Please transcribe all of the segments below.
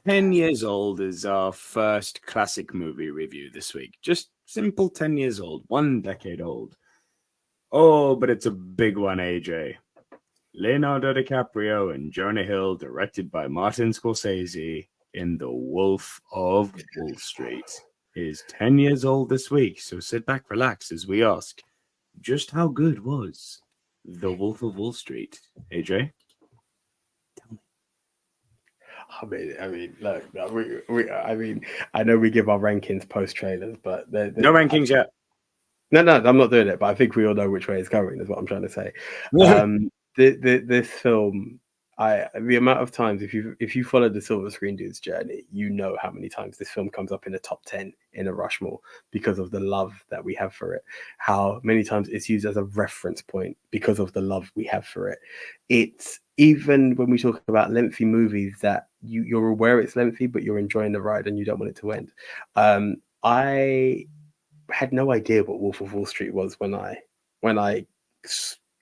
10 years old is our first classic movie review this week. Just simple 10 years old, 1 decade old. Oh, but it's a big one, AJ. Leonardo DiCaprio and Jonah Hill, directed by Martin Scorsese, in The Wolf of Wall Street, is 10 years old this week. So sit back, relax as we ask, just how good was The Wolf of Wall Street? AJ? I mean, look, I know we give our rankings post trailers, but no rankings yet. No, I'm not doing it. But I think we all know which way it's going. Is what I'm trying to say. This film, the amount of times if you follow the Silver Screen Dude's journey, you know how many times this film comes up in the top 10 in a Rushmore because of the love that we have for it. How many times it's used as a reference point because of the love we have for it. It's even when we talk about lengthy movies that you're aware it's lengthy, but you're enjoying the ride and you don't want it to end. I had no idea what Wolf of Wall Street was when I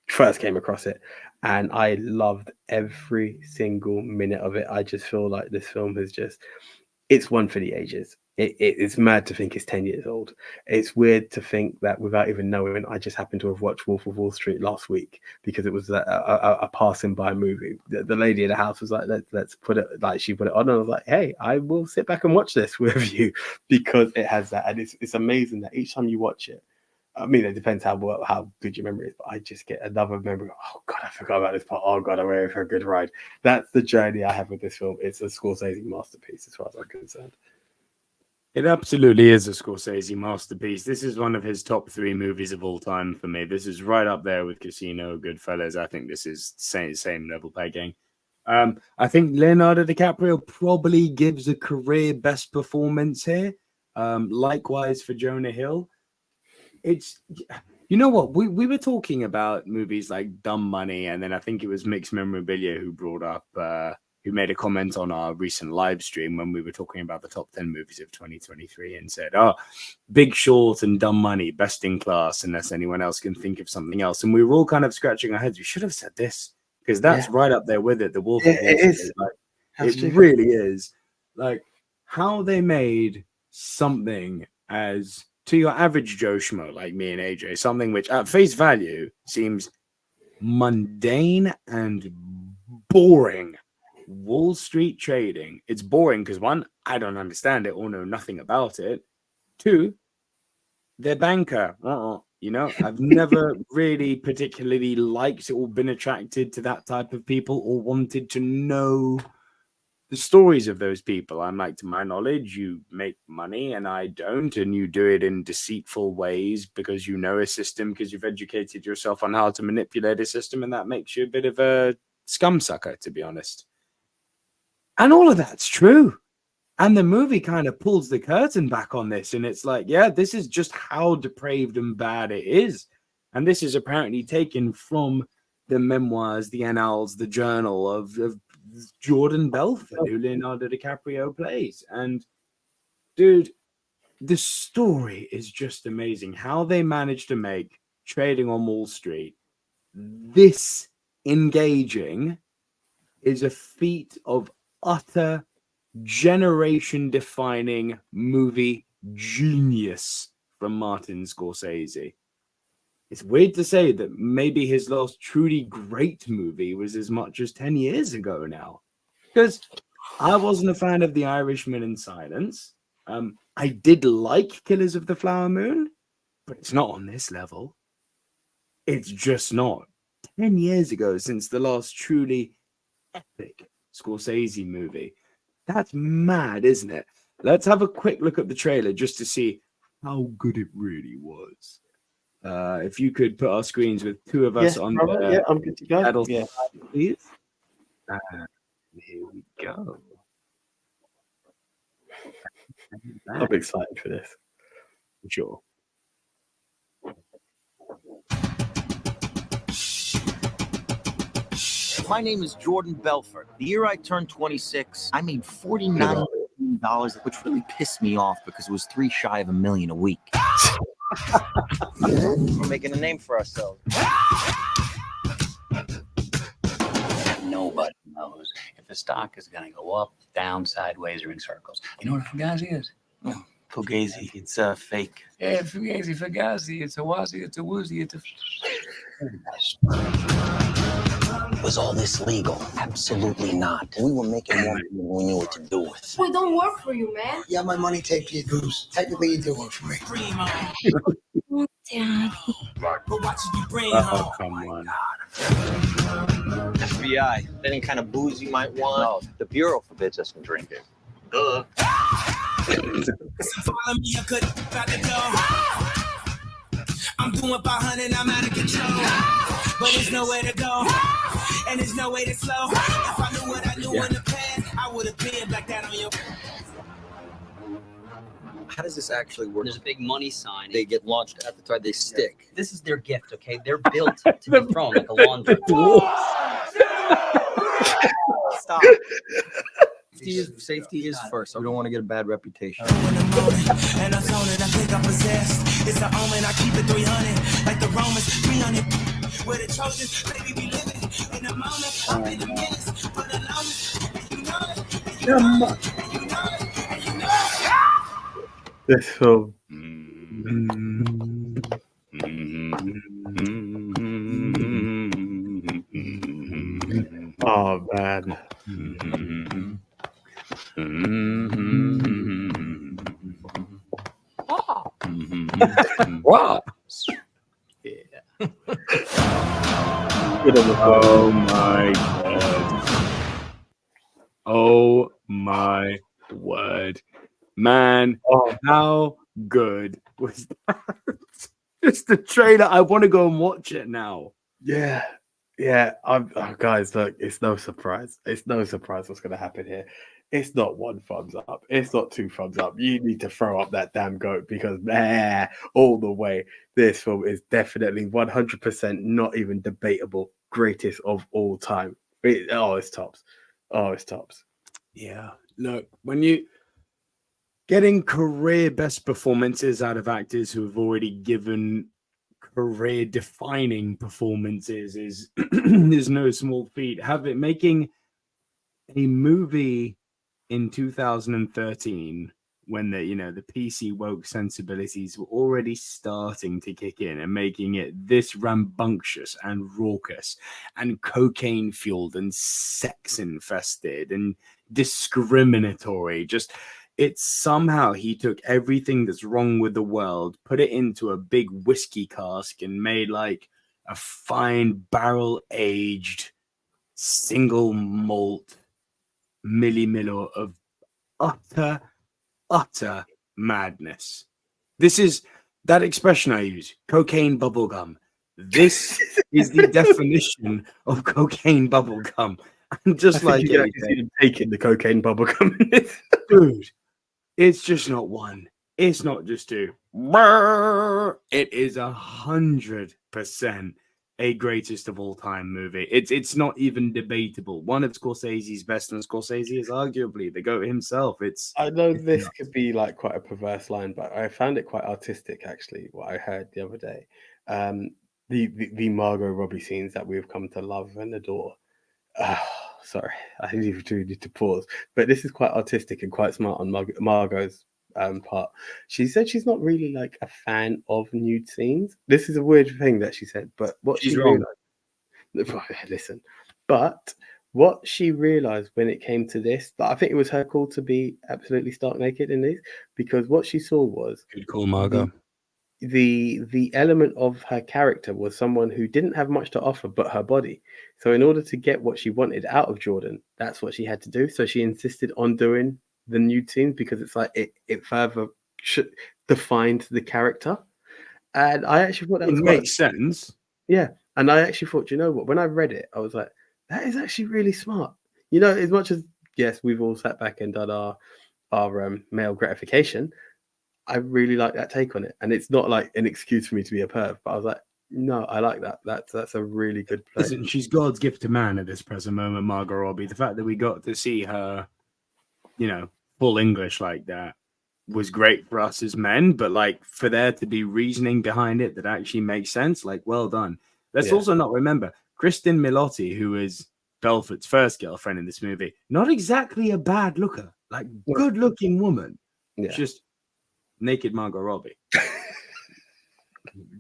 first came across it, and I loved every single minute of it. I just feel like this film it's one for the ages. It's mad to think it's 10 years old. It's weird to think that without even knowing, I just happened to have watched Wolf of Wall Street last week because it was a passing by movie. The lady in the house was like, let's put it, like she put it on, and I was like, hey, I will sit back and watch this with you because it has that. And it's amazing that each time you watch it, I mean, it depends how good your memory is, but I just get another memory. Oh God, I forgot about this part. Oh God, I'm ready for a good ride. That's the journey I have with this film. It's a Scorsese masterpiece as far as I'm concerned. It absolutely is a Scorsese masterpiece. This is one of his top 3 movies of all time for me. This is right up there with Casino, Goodfellas. I think this is same level pegging. I think Leonardo DiCaprio probably gives a career best performance here. Likewise for Jonah Hill. It's, you know what, we were talking about movies like Dumb Money, and then I think it was Mixed Memorabilia who brought up who made a comment on our recent live stream when we were talking about the top 10 movies of 2023 and said, oh, Big Short and Dumb Money, best in class, unless anyone else can think of something else. And we were all kind of scratching our heads. We should have said this because that's right up there with it. The Wolf of Wall Street. It really is. Like how they made something as, to your average Joe Schmo like me and AJ, something which at face value seems mundane and boring. Wall Street trading. It's boring because 1, I don't understand it or know nothing about it. 2, they're banker. You know, I've never really particularly liked or been attracted to that type of people or wanted to know the stories of those people. I'm like, to my knowledge, you make money and I don't, and you do it in deceitful ways because you know a system, because you've educated yourself on how to manipulate a system, and that makes you a bit of a scum sucker, to be honest. And all of that's true. And the movie kind of pulls the curtain back on this. And it's like, yeah, this is just how depraved and bad it is. And this is apparently taken from the memoirs, the annals, the journal of Jordan Belfort, who Leonardo DiCaprio plays. And dude, the story is just amazing. How they managed to make Trading on Wall Street this engaging is a feat of utter generation-defining movie genius from Martin Scorsese. It's weird to say that maybe his last truly great movie was as much as 10 years ago now. Because I wasn't a fan of The Irishman in Silence. I did like Killers of the Flower Moon, but it's not on this level. It's just not. 10 years ago since the last truly epic Scorsese movie. That's mad, isn't it? Let's have a quick look at the trailer just to see how good it really was. If you could put our screens with 2 of us on the yeah, I'm good to go. Yeah, please. Here we go. I'm excited for this. Sure. My name is Jordan Belfort. The year I turned 26, I made $49 million, which really pissed me off because it was 3 shy of $1 million a week. We're making a name for ourselves. Nobody knows if a the stock is going to go up, down, sideways, or in circles. You know what a Fugazi is? Fugazi, it's fake. Yeah, Fugazi, Fugazi. It's a wazi, it's a woozy, it's a... Was all this legal? Absolutely not. We were making more money than we knew what to do with. We don't work for you, man. Yeah, my money take you, Goose. Technically, you do work for me. Oh, Daddy. Oh, come on. FBI. Any kind of booze you might want? No, the Bureau forbids us from drinking. Duh. I'm doing 500, I'm out of control. But there's nowhere to go, and there's no way to slow. If I knew what I knew in the past, I would have been like that on your. How does this actually work? There's a big money sign. They get launched at the time they stick. This is their gift, okay? They're built to be thrown like a laundry. Stop. Safety is first. We don't want to get a bad reputation. And I zone it, I think I'm possessed. It's an omen, I keep it 300. Like the Romans, 300. Where the Trojans, baby, we living in the moment. I'm in the minutes for the longest. And you know it, and you know it, and you know it, and you know it. This film. Oh man. Wow. Yeah. Oh my god. Oh my word. Man, how good was that? Just the trailer. I want to go and watch it now. Yeah. Guys, look, it's no surprise. It's no surprise what's going to happen here. It's not 1 thumbs up. It's not 2 thumbs up. You need to throw up that damn goat because, all the way, this film is definitely 100% not even debatable greatest of all time. It's tops. Oh, it's tops. Yeah. Look, when you getting career best performances out of actors who have already given career defining performances is no small feat. Making a movie in 2013 when the PC woke sensibilities were already starting to kick in and making it this rambunctious and raucous and cocaine fueled and sex infested and discriminatory. It's somehow he took everything that's wrong with the world, put it into a big whiskey cask and made like a fine barrel aged single malt millimiller of utter madness. This is that expression I use, cocaine bubblegum. This is the definition of cocaine bubblegum. And just I think you can see him taking the cocaine bubblegum. Dude, it's just not one. It's not just two. It is 100% a greatest of all time movie. It's not even debatable. One of Scorsese's best, and Scorsese is arguably the GOAT himself. I know this could be like quite a perverse line, but I found it quite artistic actually. What I heard the other day, the Margot Robbie scenes that we've come to love and adore. Sorry, I need to pause. But this is quite artistic and quite smart on Margot's part. She said she's not really like a fan of nude scenes. This is a weird thing that she said, but what she's she wrong. realized, listen, but what she realized when it came to this, I think it was her call to be absolutely stark naked in this, because what she saw was good call, Margot. The element of her character was someone who didn't have much to offer but her body. So in order to get what she wanted out of Jordan, that's what she had to do. So she insisted on doing the nude scenes because it's like it further defined the character. And I actually thought that makes sense. Yeah. And I actually thought, you know what, when I read it, I was like, that is actually really smart. You know, as much as, yes, we've all sat back and done our male gratification, I really like that take on it. And it's not like an excuse for me to be a perv, but I was like, no, I like that. That's a really good play. Listen, she's God's gift to man at this present moment, Margot Robbie. The fact that we got to see her, full English like that was great for us as men, but like for there to be reasoning behind it that actually makes sense, like well done. Let's also not remember Kristen Milotti, who is Belford's first girlfriend in this movie. Not exactly a bad looker, like good looking woman. Yeah. Just naked Margot Robbie.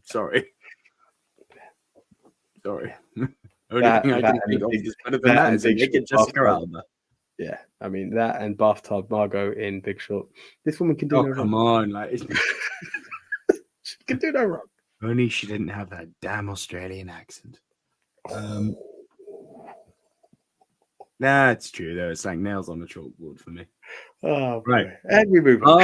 Sorry. Only thing I can think of is better than that is a naked Jessica Alba. Yeah, I mean that and bathtub Margot in Big Short. This woman can do no wrong. Come on, like She can do no wrong. only she didn't have that damn Australian accent. Nah, it's true though. It's like nails on a chalkboard for me. Oh, Right. And we move on.